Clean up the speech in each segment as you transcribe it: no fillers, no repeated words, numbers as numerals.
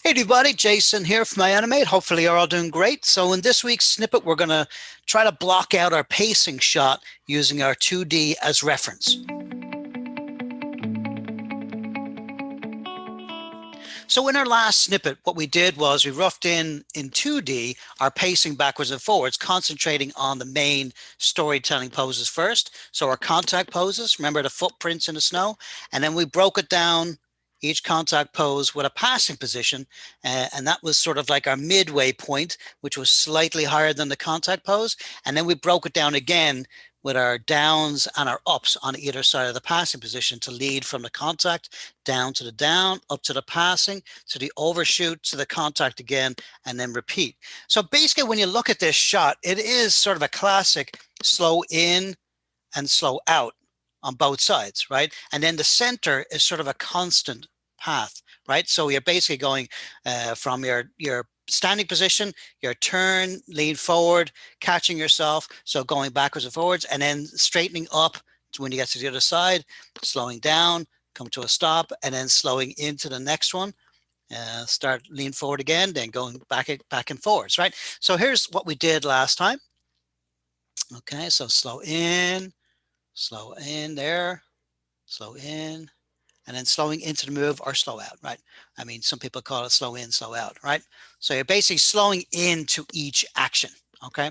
Hey everybody, Jason here from iAnimate. Hopefully you're all doing great. So in this week's snippet, we're going to try to block out our pacing shot using our 2D as reference. So in our last snippet, what we did was we roughed in 2D our pacing backwards and forwards, concentrating on the main storytelling poses first. So our contact poses, remember the footprints in the snow, and then we broke it down each contact pose with a passing position, and that was sort of like our midway point, which was slightly higher than the contact pose. And then we broke it down again with our downs and our ups on either side of the passing position to lead from the contact down to the down, up to the passing, to the overshoot, to the contact again, and then repeat. So basically, when you look at this shot, it is sort of a classic slow in and slow out on both sides, right? And then the center is sort of a constant path, right? So you're basically going from your standing position, your turn, lean forward, catching yourself, so going backwards and forwards, and then straightening up to when you get to the other side, slowing down, come to a stop, and then slowing into the next one. Start lean forward again, then going back and forwards, right? So here's what we did last time. Okay, so slow in there, slow in, and then slowing into the move or slow out, right? I mean, some people call it slow in, slow out, right? So you're basically slowing into each action, okay?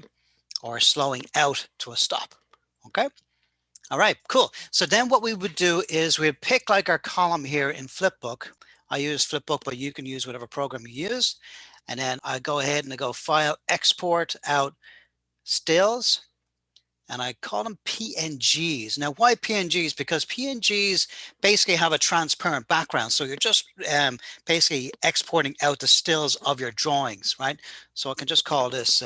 Or slowing out to a stop, okay? All right, cool. So then what we would do is we'd pick like our column here in Flipbook. I use Flipbook, but you can use whatever program you use. And then I go ahead and I go File, Export out Stills, and I call them PNGs. Now, why PNGs? Because PNGs basically have a transparent background. So you're just basically exporting out the stills of your drawings, right? So I can just call this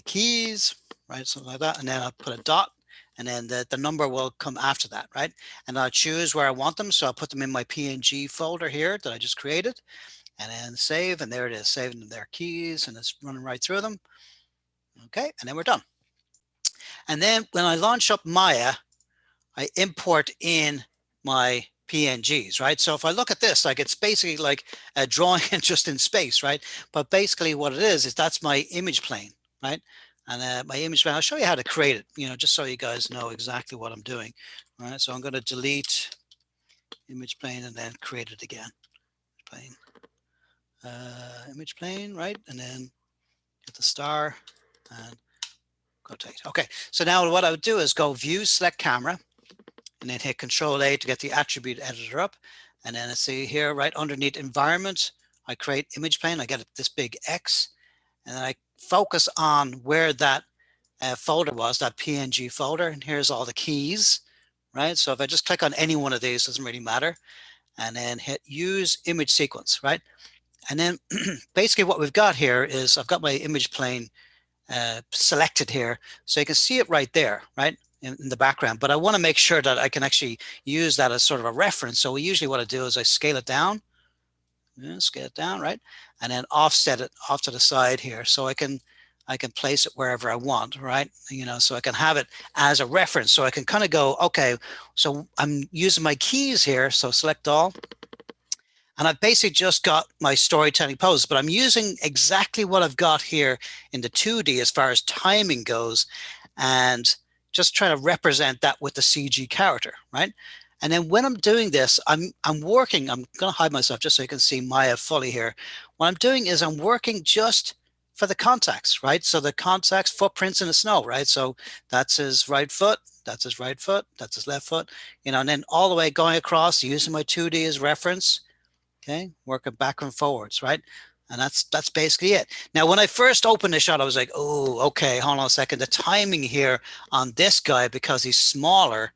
keys, right? Something like that. And then I'll put a dot, and then the number will come after that, right? And I'll choose where I want them. So I'll put them in my PNG folder here that I just created, and then save. And there it is, saving their keys, and it's running right through them. Okay, and then we're done. And then when I launch up Maya, I import in my PNGs, right? So if I look at this, like it's basically like a drawing just in space, right? But basically what it is that's my image plane, right? And my image plane, I'll show you how to create it, just so you guys know exactly what I'm doing. All right, so I'm going to delete image plane and then create it again. Plane, image plane, right? And then get the star and rotate. Okay, so now what I would do is go view, select camera, and then hit Control A to get the attribute editor up. And then I see here right underneath environment, I create image plane. I get this big X, and then I focus on where that folder was, that PNG folder. And here's all the keys, right? So if I just click on any one of these, doesn't really matter. And then hit use image sequence, right? And then basically what we've got here is I've got my image plane selected here. So you can see it right there, right? In the background, but I want to make sure that I can actually use that as sort of a reference. So usually what I do is I scale it down, right? And then offset it off to the side here. So I can place it wherever I want, right? So I can have it as a reference. So I can kind of go, okay, so I'm using my keys here. So select all. And I've basically just got my storytelling pose, but I'm using exactly what I've got here in the 2D as far as timing goes, and just trying to represent that with the CG character, right? And then when I'm doing this, I'm working, I'm going to hide myself just so you can see Maya fully here. What I'm doing is I'm working just for the contacts, right? So the contacts, footprints in the snow, right? So that's his right foot, that's his right foot, that's his left foot, and then all the way going across using my 2D as reference. Okay, working back and forwards, right? And that's basically it. Now, when I first opened the shot, I was like, oh, okay, hold on a second. The timing here on this guy, because he's smaller,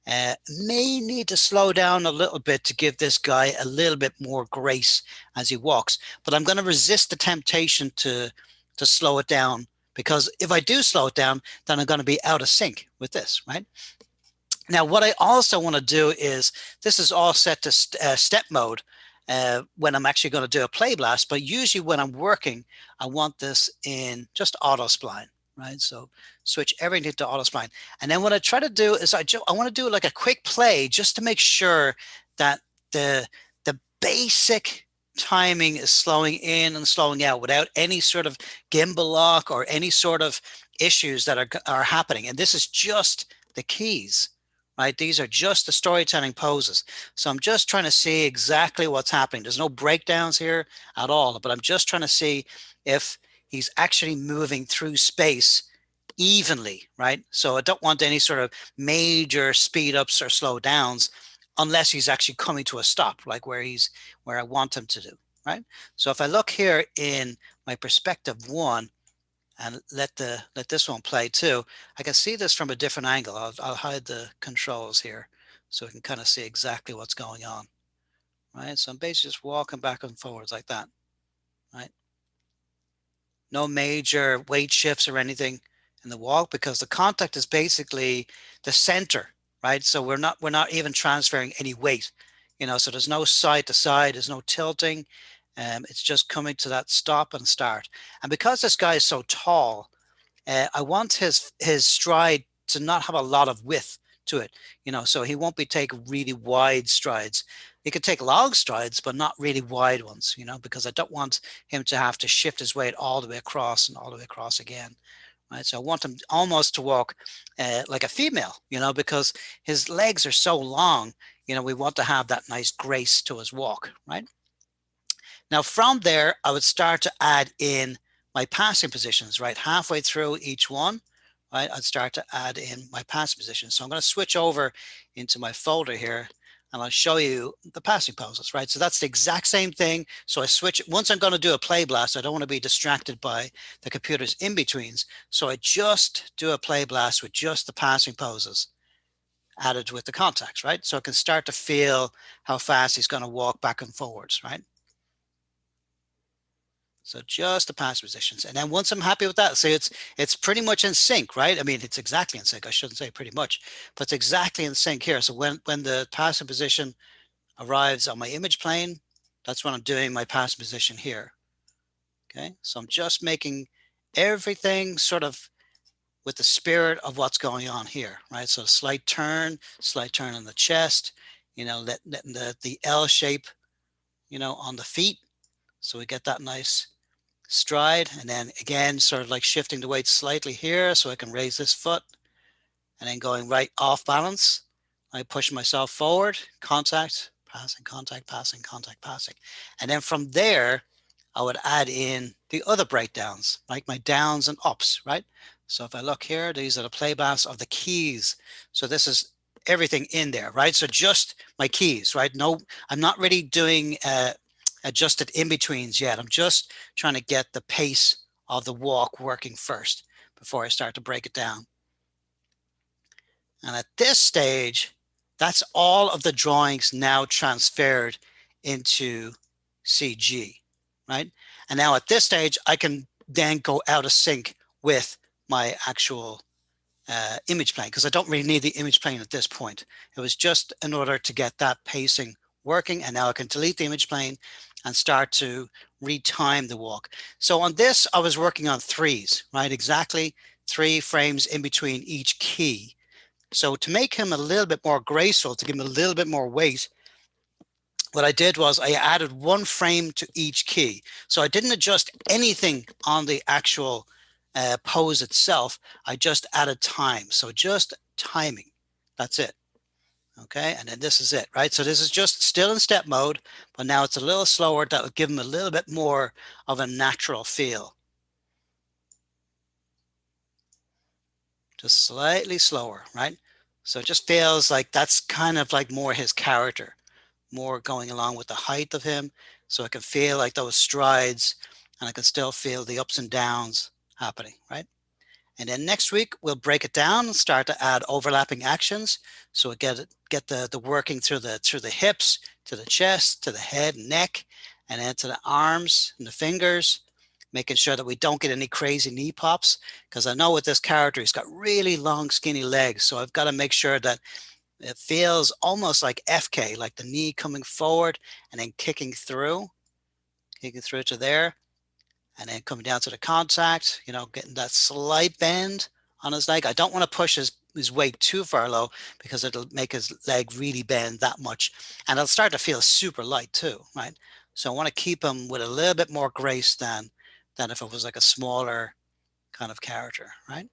may need to slow down a little bit to give this guy a little bit more grace as he walks. But I'm going to resist the temptation to slow it down, because if I do slow it down, then I'm going to be out of sync with this, right? Now, what I also want to do is, this is all set to step mode when I'm actually going to do a play blast, but usually when I'm working, I want this in just auto spline, right? So switch everything to auto spline. And then what I try to do is I want to do like a quick play just to make sure that the basic timing is slowing in and slowing out without any sort of gimbal lock or any sort of issues that are happening. And this is just the keys, right? These are just the storytelling poses. So I'm just trying to see exactly what's happening. There's no breakdowns here at all, but I'm just trying to see if he's actually moving through space evenly, right? So I don't want any sort of major speed ups or slow downs unless he's actually coming to a stop, like where I want him to do, right? So if I look here in my perspective one and let this one play too, I can see this from a different angle. I'll hide the controls here so we can kind of see exactly what's going on, right? So I'm basically just walking back and forwards like that, right? No major weight shifts or anything in the walk because the contact is basically the center, right? So we're not even transferring any weight, so there's no side to side, there's no tilting. It's just coming to that stop and start. And because this guy is so tall, I want his stride to not have a lot of width to it, so he won't be taking really wide strides. He could take long strides, but not really wide ones, because I don't want him to have to shift his weight all the way across and all the way across again, right? So I want him almost to walk like a female, because his legs are so long, we want to have that nice grace to his walk, right? Now from there, I would start to add in my passing positions, right? Halfway through each one, right? I'd start to add in my passing positions. So I'm going to switch over into my folder here and I'll show you the passing poses, right? So that's the exact same thing. So I switch, once I'm going to do a play blast, I don't want to be distracted by the computer's in-betweens. So I just do a play blast with just the passing poses added with the contacts, right? So I can start to feel how fast he's going to walk back and forwards, right? So just the pass positions. And then once I'm happy with that, say it's pretty much in sync, right? I mean, it's exactly in sync. I shouldn't say pretty much, but it's exactly in sync here. So when the passing position arrives on my image plane, that's when I'm doing my passing position here. Okay, so I'm just making everything sort of with the spirit of what's going on here, right? So slight turn on the chest, letting the L shape, on the feet. So we get that nice stride, and then again sort of like shifting the weight slightly here so I can raise this foot, and then going right off balance. I push myself forward, contact, passing, contact, passing, contact, passing. And then from there, I would add in the other breakdowns, like my downs and ups, right? So if I look here, these are the playbacks of the keys. So this is everything in there, right? So just my keys, right? No, I'm not really doing adjusted in-betweens yet. I'm just trying to get the pace of the walk working first before I start to break it down. And at this stage, that's all of the drawings now transferred into CG, right? And now at this stage, I can then go out of sync with my actual image plane because I don't really need the image plane at this point. It was just in order to get that pacing working, and now I can delete the image plane and start to retime the walk. So on this, I was working on threes, right? Exactly 3 frames in between each key. So to make him a little bit more graceful, to give him a little bit more weight, what I did was I added 1 frame to each key. So I didn't adjust anything on the actual pose itself. I just added time. So just timing. That's it. Okay, and then this is it, right? So this is just still in step mode, but now it's a little slower. That would give him a little bit more of a natural feel. Just slightly slower, right? So it just feels like that's kind of like more his character, more going along with the height of him. So I can feel like those strides and I can still feel the ups and downs happening, right? And then next week, we'll break it down and start to add overlapping actions. So we get the working through the hips, to the chest, to the head and neck, and then to the arms and the fingers, making sure that we don't get any crazy knee pops. Because I know with this character, he's got really long, skinny legs. So I've got to make sure that it feels almost like FK, like the knee coming forward and then kicking through to there, and then coming down to the contact, getting that slight bend on his leg. I don't want to push his weight too far low because it'll make his leg really bend that much. And it'll start to feel super light too, right? So I want to keep him with a little bit more grace than if it was like a smaller kind of character, right?